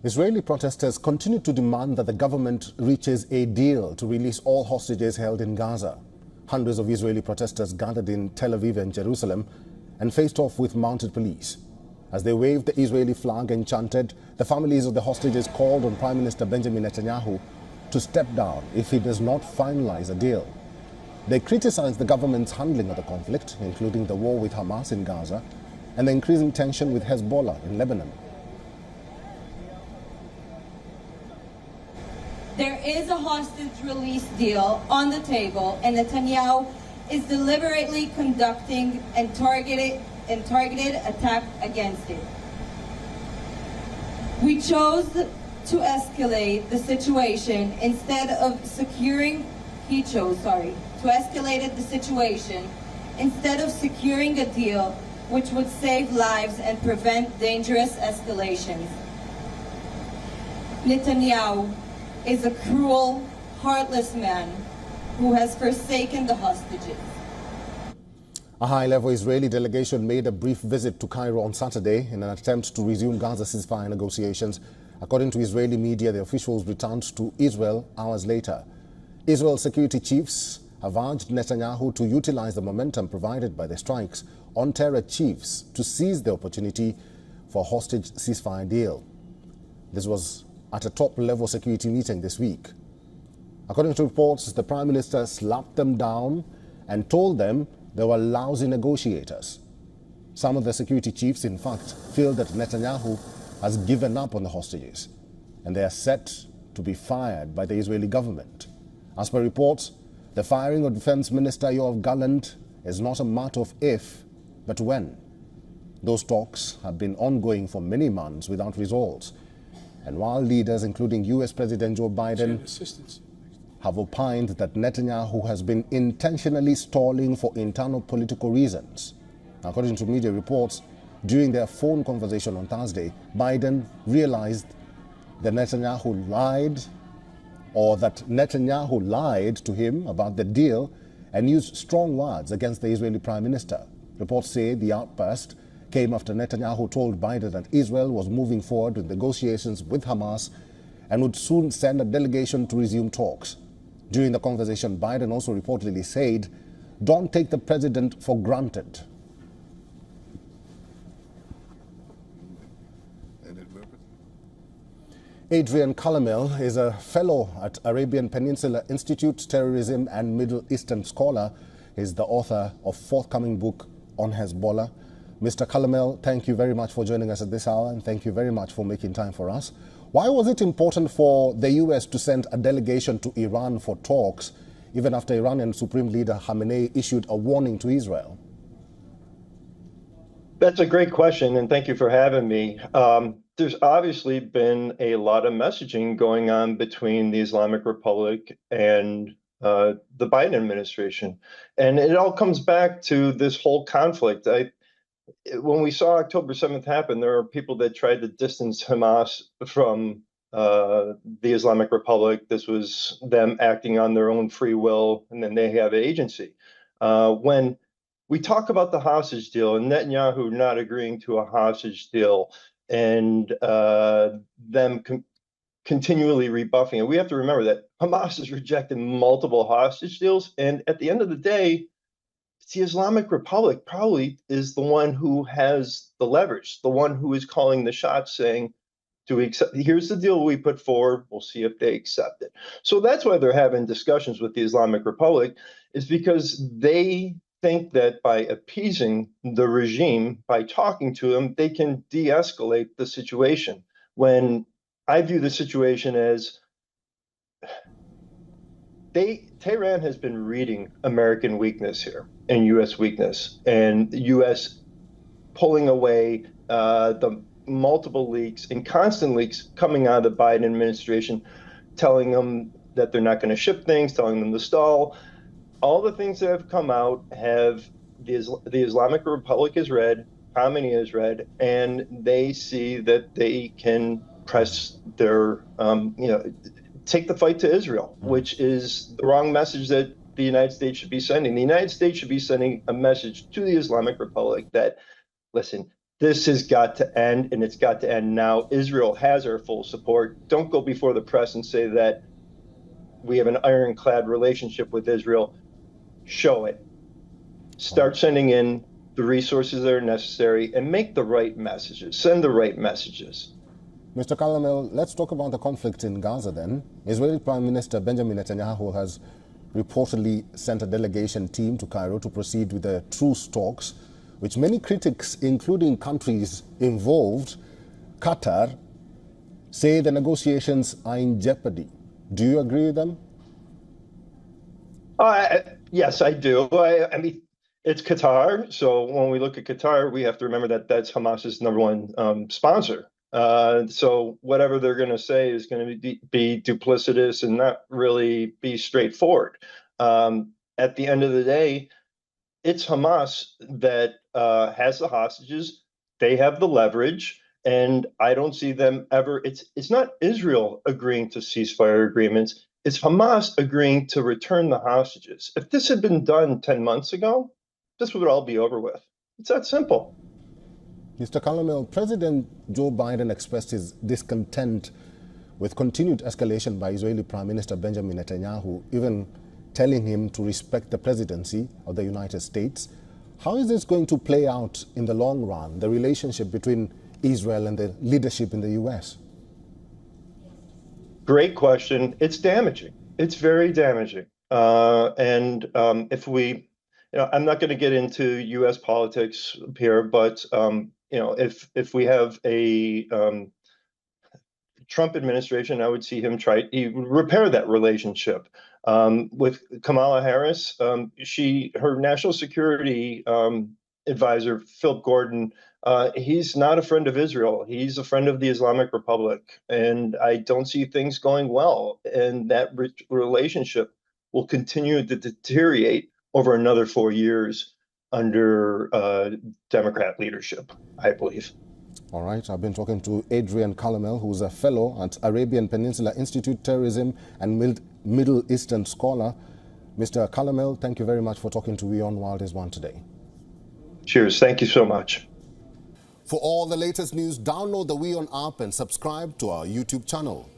Israeli protesters continue to demand that the government reaches a deal to release all hostages held in Gaza. Hundreds of Israeli protesters gathered in Tel Aviv and Jerusalem and faced off with mounted police. As they waved the Israeli flag and chanted, the families of the hostages called on Prime Minister Benjamin Netanyahu to step down if he does not finalize a deal. They criticized the government's handling of the conflict, including the war with Hamas in Gaza and the increasing tension with Hezbollah in Lebanon. There is a hostage release deal on the table, and Netanyahu is deliberately conducting a targeted attack against it. We chose to escalate the situation instead of securing, he chose, sorry, to escalate the situation instead of securing a deal which would save lives and prevent dangerous escalations. Netanyahu is a cruel, heartless man who has forsaken the hostages. A high-level Israeli delegation made a brief visit to Cairo on Saturday in an attempt to resume Gaza ceasefire negotiations. According to Israeli media, the officials returned to Israel hours later. Israel's security chiefs have urged Netanyahu to utilize the momentum provided by the strikes on terror chiefs to seize the opportunity for a hostage ceasefire deal. This was at a top-level security meeting this week. According to reports, the Prime Minister slapped them down and told them they were lousy negotiators. Some of the security chiefs, in fact, feel that Netanyahu has given up on the hostages and they are set to be fired by the Israeli government. As per reports, the firing of Defense Minister Yoav Gallant is not a matter of if, but when. Those talks have been ongoing for many months without results. And while leaders, including U.S. President Joe Biden, have opined that Netanyahu has been intentionally stalling for internal political reasons. According to media reports, during their phone conversation on Thursday, Biden realized that Netanyahu lied to him about the deal and used strong words against the Israeli Prime Minister. Reports say the outburst came after Netanyahu told Biden that Israel was moving forward with negotiations with Hamas and would soon send a delegation to resume talks. During the conversation, Biden also reportedly said, "Don't take the president for granted." Adrian Calamel is a fellow at Arabian Peninsula Institute, terrorism and Middle Eastern scholar. He's the author of forthcoming book on Hezbollah. Mr. Calamel, thank you very much for joining us at this hour, and thank you very much for making time for us. Why was it important for the U.S. to send a delegation to Iran for talks, even after Iranian Supreme Leader Khamenei issued a warning to Israel? That's a great question, and thank you for having me. There's obviously been a lot of messaging going on between the Islamic Republic and the Biden administration. And it all comes back to this whole conflict. When we saw October 7th happen, there were people that tried to distance Hamas from the Islamic Republic. This was them acting on their own free will, and then they have agency. When we talk about the hostage deal and Netanyahu not agreeing to a hostage deal and them continually rebuffing it, we have to remember that Hamas has rejected multiple hostage deals. And at the end of the day, the Islamic Republic probably is the one who has the leverage, the one who is calling the shots, saying, "Do we accept? Here's the deal we put forward. We'll see if they accept it." So that's why they're having discussions with the Islamic Republic, is because they think that by appeasing the regime, by talking to them, they can de-escalate the situation. When I view the situation as Tehran has been reading American weakness here and U.S. weakness, and the U.S. pulling away the multiple leaks and constant leaks coming out of the Biden administration, telling them that they're not going to ship things, telling them to stall. All the things that have come out have the Islamic Republic has read, Khamenei has read, and they see that they can press their, take the fight to Israel, which is the wrong message that the United States should be sending. The United States should be sending a message to the Islamic Republic that, listen, This has got to end, and it's got to end now. Israel has our full support. Don't go before the press and say that we have an ironclad relationship with Israel. Show it. Start sending in the resources that are necessary and make the right messages. Send the right messages. Mr. Calamel, let's talk about the conflict in Gaza then. Israeli Prime Minister Benjamin Netanyahu has reportedly sent a delegation team to Cairo to proceed with the truce talks, which many critics, including countries involved, Qatar, say the negotiations are in jeopardy. Do you agree with them? Yes, I do. I mean, it's Qatar. So when we look at Qatar, we have to remember that that's Hamas's number one sponsor. So whatever they're going to say is going to be duplicitous and not really be straightforward. At the end of the day, it's Hamas that has the hostages. They have the leverage, and I don't see them ever. It's not Israel agreeing to ceasefire agreements. It's Hamas agreeing to return the hostages. If this had been done 10 months ago, this would all be over with. It's that simple. Mr. Calamel, President Joe Biden expressed his discontent with continued escalation by Israeli Prime Minister Benjamin Netanyahu, even telling him to respect the presidency of the United States. How is this going to play out in the long run, the relationship between Israel and the leadership in the U.S.? Great question. It's damaging. It's very damaging. If we, I'm not going to get into U.S. politics here, but if we have a Trump administration, I would see him repair that relationship. With Kamala Harris, her national security advisor, Philip Gordon, he's not a friend of Israel. He's a friend of the Islamic Republic. And I don't see things going well. And that relationship will continue to deteriorate over another 4 years under Democrat leadership, I believe. All right, I've been talking to Adrian Calamel, who's a fellow at Arabian Peninsula Institute, terrorism and Middle Eastern scholar. Mr. Calamel, thank you very much for talking to WION World is One today. Cheers. Thank you so much. For all the latest news, download the WION app and subscribe to our YouTube channel.